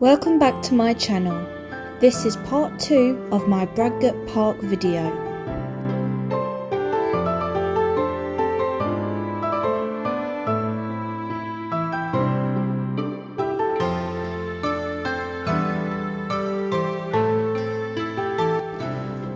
Welcome back to my channel. This is part 2 of my Bradgate Park video.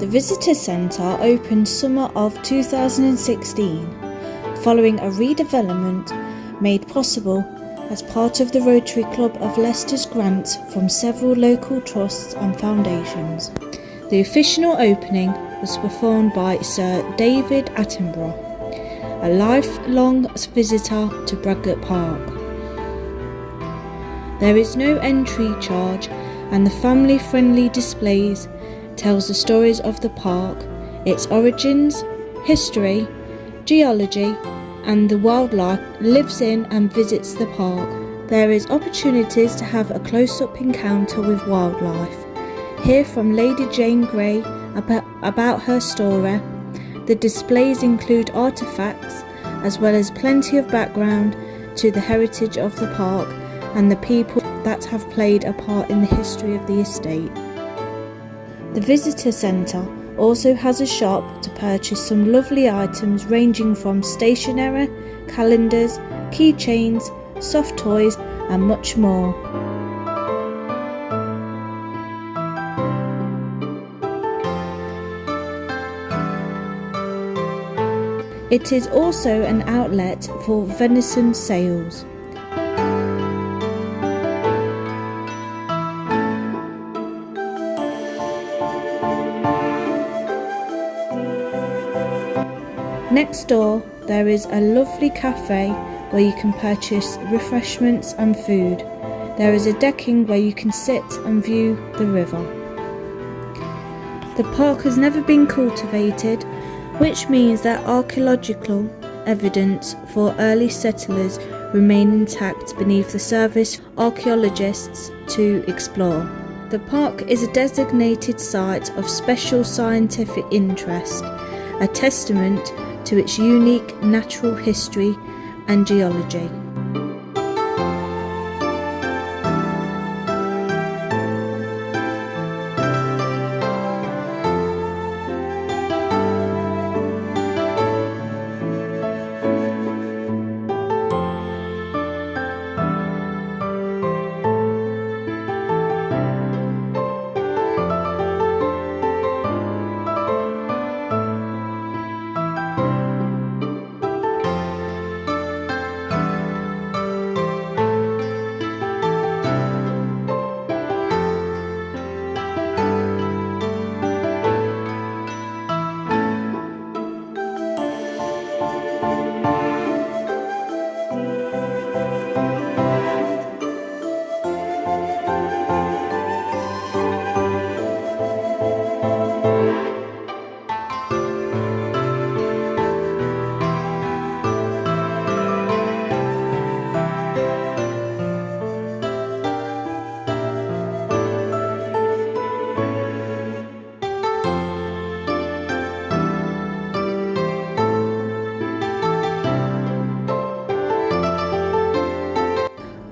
The Visitor Centre opened summer of 2016, following a redevelopment made possible as part of the Rotary Club of Leicester's grants from several local trusts and foundations. The official opening was performed by Sir David Attenborough, a lifelong visitor to Bradgate Park. There is no entry charge, and the family-friendly displays tells the stories of the park, its origins, history, geology, and the wildlife lives in and visits the park. There is opportunities to have a close-up encounter with wildlife, hear from Lady Jane Grey about her story. The displays include artefacts as well as plenty of background to the heritage of the park and the people that have played a part in the history of the estate. The Visitor Centre also has a shop to purchase some lovely items ranging from stationery, calendars, keychains, soft toys and much more. It is also an outlet for venison sales. Next door, there is a lovely cafe where you can purchase refreshments and food. There is a decking where you can sit and view the river. The park has never been cultivated, which means that archaeological evidence for early settlers remain intact beneath the surface for archaeologists to explore. The park is a designated site of special scientific interest, a testament to its unique natural history and geology.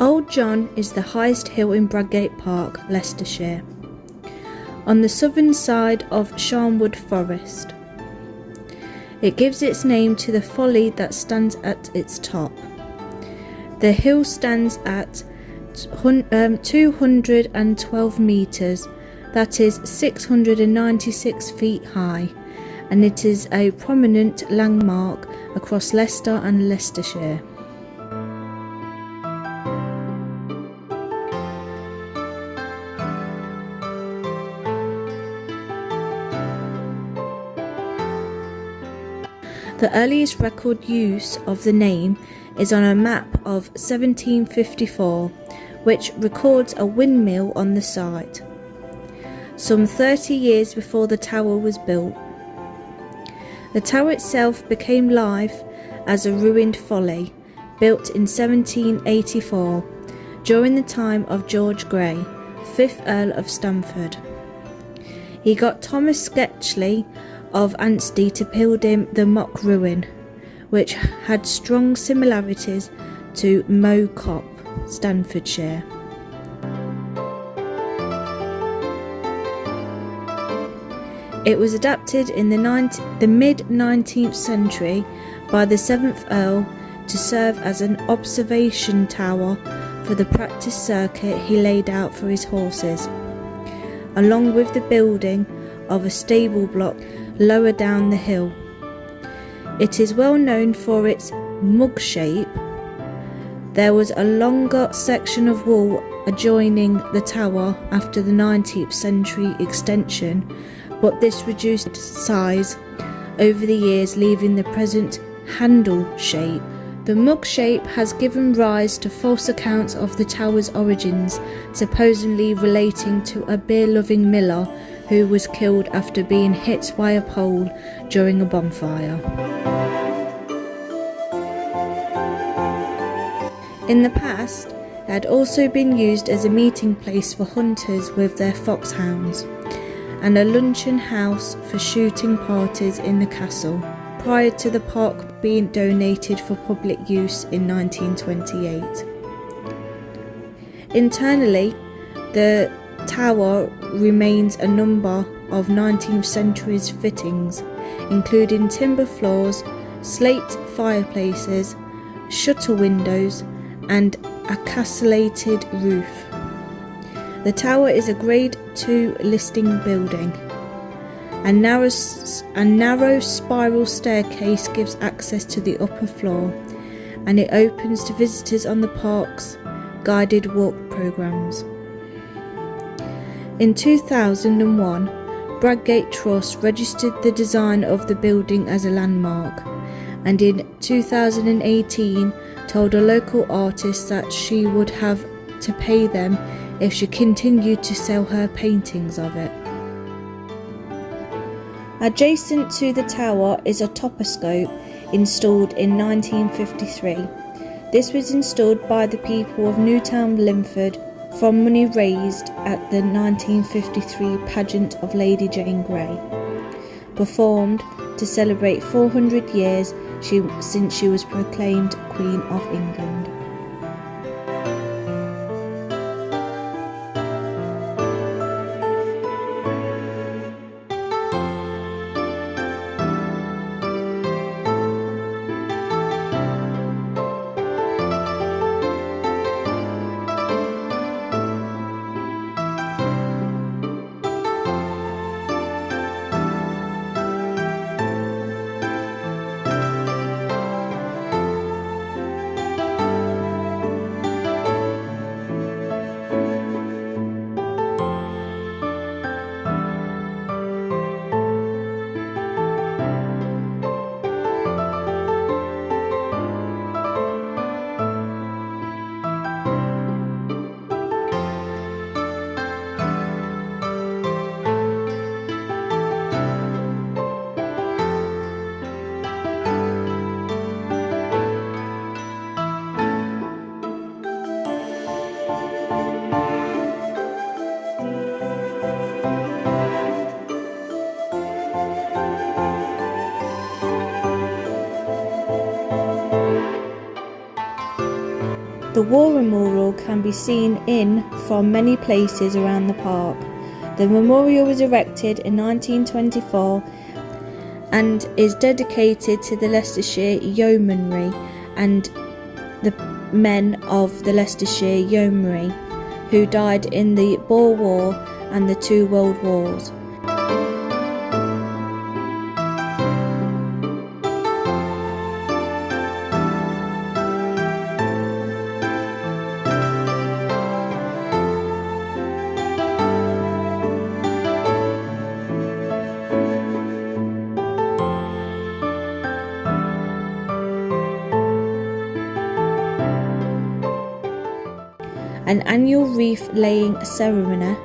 Old John is the highest hill in Bradgate Park, Leicestershire, on the southern side of Sharnwood Forest. It gives its name to the folly that stands at its top. The hill stands at 212 metres, that is 696 feet high, and it is a prominent landmark across Leicester and Leicestershire. The earliest record use of the name is on a map of 1754, which records a windmill on the site, some 30 years before the tower was built. The tower itself became live as a ruined folly, built in 1784, during the time of George Grey, 5th Earl of Stamford. He got Thomas Sketchley of Anstey to build him the mock ruin, which had strong similarities to Mow Cop, Staffordshire. It was adapted in the mid-19th century by the 7th Earl to serve as an observation tower for the practice circuit he laid out for his horses, along with the building of a stable block lower down the hill. It is well known for its mug shape. There was a longer section of wall adjoining the tower after the 19th century extension, but this reduced size over the years, leaving the present handle shape. The mug shape has given rise to false accounts of the tower's origins, supposedly relating to a beer-loving miller who was killed after being hit by a pole during a bonfire. In the past, it had also been used as a meeting place for hunters with their foxhounds, and a luncheon house for shooting parties in the castle, prior to the park being donated for public use in 1928. Internally, the tower remains a number of 19th century fittings, including timber floors, slate fireplaces, shutter windows, and a castellated roof. The tower is a Grade 2 listing building. A narrow spiral staircase gives access to the upper floor, and it opens to visitors on the park's guided walk programs. In 2001, Bradgate Trust registered the design of the building as a landmark, and in 2018 told a local artist that she would have to pay them if she continued to sell her paintings of it. Adjacent to the tower is a toposcope installed in 1953. This was installed by the people of Newtown, Linford, from money raised at the 1953 pageant of Lady Jane Grey, performed to celebrate 400 years since she was proclaimed Queen of England. The war memorial can be seen from many places around the park. The memorial was erected in 1924 and is dedicated to the Leicestershire Yeomanry and the men of the Leicestershire Yeomanry who died in the Boer War and the two World Wars. An annual wreath laying ceremony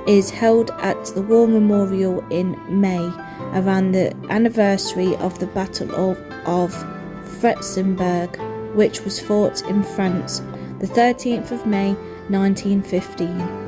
is held at the War Memorial in May around the anniversary of the Battle of Fredericksburg, which was fought in France the 13th of May 1915.